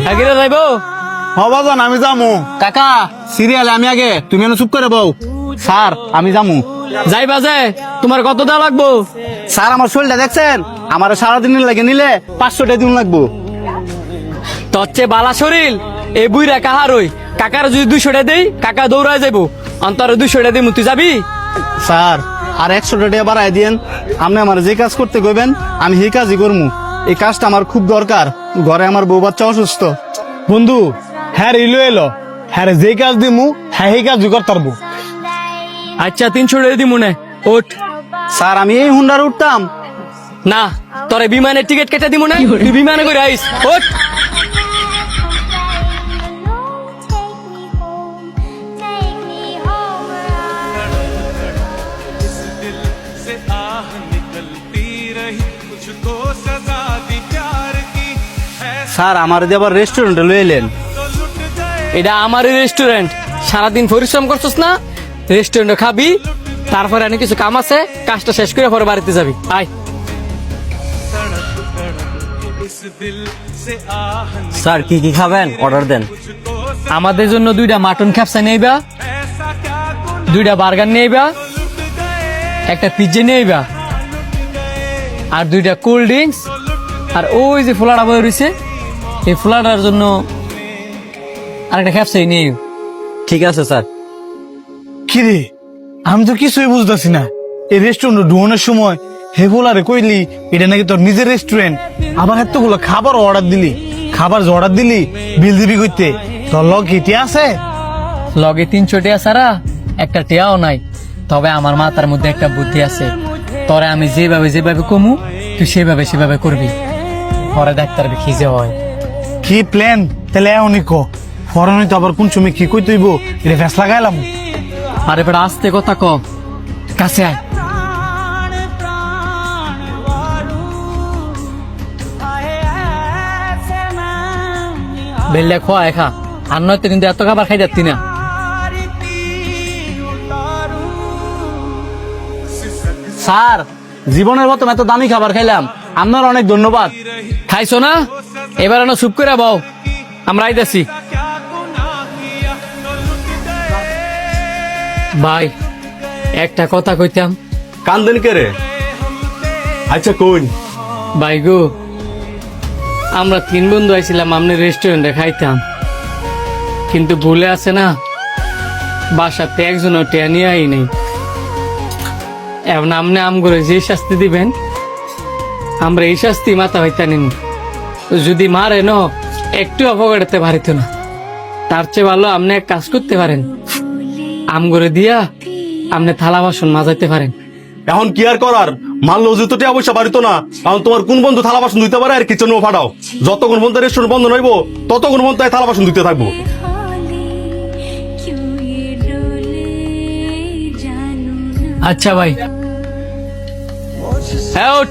আগে যাইবো হবাজান আমি যামু। কাকা সিরিয়ালে আমি আগে, তুমি এনে চুপ করে বউ। স্যার আমি যামু। যাইবা যে তোমার কত দা লাগবো? স্যার আমার শরীরটা দেখছেন, আমার সারাদিন লাগে নিলে 500 টাকা দিন লাগবো। তোর চেয়ে বালা শরীর এই বুইরা কাহার ওই কাকার যদি 200 টাকা দেই কাকা দৌড়ায় যাইবো, অন্তর 200 টাকা দিই তুই যাবি? স্যার আর 100 টাকা বাড়াই দিয়েন। আপনি আমার যে কাজ করতে কইবেন আমি সেই কাজই করবো। এই কাজটা আমার খুব দরকার, ঘরে আমার বউ বাচ্চা অসুস্থ। বন্ধু হ্যাঁ ইলো এলো, হ্যাঁ যে কাজ দিমু হ্যাঁ সেই কাজ করতে পারবো। আচ্ছা 300 টাকা দিই মনে ওঠ। স্যার আমি এই হুন্ডার উঠতাম না, তোরে বিমানের টিকিট কেটে দিমু না, তুই বিমানে করে আইস। ওঠ। স্যার আমার দিয়ে আবার রেস্টুরেন্টে লয়ে এলেন। এটা আমারই রেস্টুরেন্ট, সারাদিন পরিশ্রম করছস না, রেস্টুরেন্টে খাবি, তারপরে অনেক কিছু কাম আছে, কাজটা শেষ করে পরে বাড়িতে যাবি। আয়। স্যার কি কি খাবেন অর্ডার দেন। আমাদের জন্য 2টা মাটন খ্যাপসা নিয়েবা, 2টা বার্গার নিয়েবা, একটা পিজ্জা নিয়েবা, আর 2টা কোল্ড ড্রিঙ্কস, আর ওই যে ফোলাটা বয়ে রয়েছে এই ফোলাটার জন্য আরেকটা খ্যাপসাই নিয়ে। ঠিক আছে স্যার। কিরে আমি তো কিছুই বুঝতেছি না, এই রেস্টুরেন্ট ঢুকানোর সময় হে বলারে কইলি এটা নাকি তোর নিজের রেস্টুরেন্ট, আবার এতগুলো খাবার অর্ডার দিলি, খাবার যে অর্ডার দিলি বিল দিবি কইতে, তোর লগ কেটে আছে? লগে 300 টাকা ছাড়া একটা টেয়াও নাই, তবে আমার মাথার মধ্যে একটা বুদ্ধি আছে, তোরে আমি যেভাবে কমু তুই সেভাবে করবি, পরে ডাক্তার খিজে হয়। কি প্ল্যান তাহলে এমনই কো, ফরনই তো আবার কোন সময় কি কই তুইব এটা ফেস লাগাইলাম। আরে বেটা আস্তে কথা ক, কাছে আয়। বেললে খোয়া এখা, আর নয়তো কিন্তু এত খাবার খাই যাচ্ছি না। স্যার জীবনের মতো এত দামি খাবার খাইলাম, আপনার অনেক ধন্যবাদ। খাইছো না, এবার না চুপ করে বউ, আমরা আইতাছি। ভাই একটা কথা কইতাম। কান্দেন কে রে? আচ্ছা কোন ভাই গো, আমরা 3 বন্ধু আইছিলাম আপনার রেস্টুরেন্টে খাইতাম, কিন্তু ভুলে আছে না বাসাতে একজনও টেয়া নিয়ে আই নেই। এখন আপনি আম করে যে শাস্তি দিবেন আমরা এই শাস্তি মাথা হইতা নিন, যদি মারে ন একটু অপকারতে পারিত না, তার চেয়ে ভালো আপনি এক কাজ করতে পারেন, আম করে দিয়া আপনি থালা বাসন মাজাইতে পারেন। এখন কি আর করার, মারলো যেহেতু টাকা পয়সা বাড়িত না, কারণ তোমার কোন বন্ধু থালা বাসন ধুইতে পারে আর কিচেন ফাটাও, যতক্ষণ বন্ধু রেস্টুরেন্ট বন্ধ নইব ততক্ষণ বন্ধু থালা বাসন ধুইতে থাকবো। আচ্ছা ভাই, হ্যাঁ ওঠ।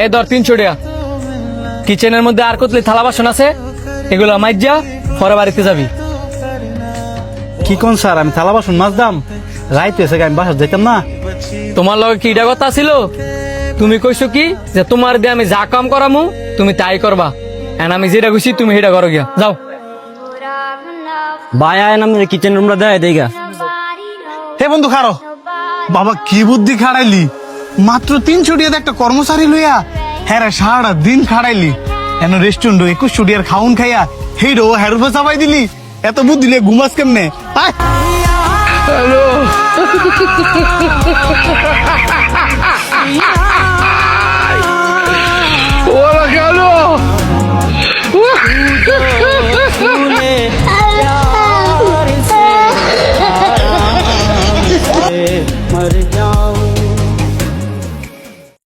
এই ধর 300 টাকা, কিচেনের মধ্যে আর কতলি থালা বাসন আছে এগুলো মাইজা পরে বাড়িতে যাবি। কি কোন স্যার, আমি থালা বাসন মাজদাম, রাইতে এসে আমি বাসা যাইতাম না। তোমার লগে কি এটা কথা ছিল? তুমি কইছো কি যে তোমার দিয়ে আমি যা কাম করামু তুমি তাই করবা, এন্ড আমি যেটা কইছি তুমি সেটা করো গিয়া, যাও। ভাই আয় নাম কিচেন রুমটা দেয় দেইগা। হে বন্ধু খারো, বাবা কি বুদ্ধি খাড়াইলি, মাত্র 300 টাকা একটা কর্মচারী লইয়া হ্যাঁ রে সারাটা দিন খাড়াইলি, এন রেস্টুরেন্ট 2100 টাকার খাউন খাইয়া হেইডো হেরুফে চাপাই দিলি, এত বুদ্ধি লিয়ে ঘুমাস কেমনে? আয়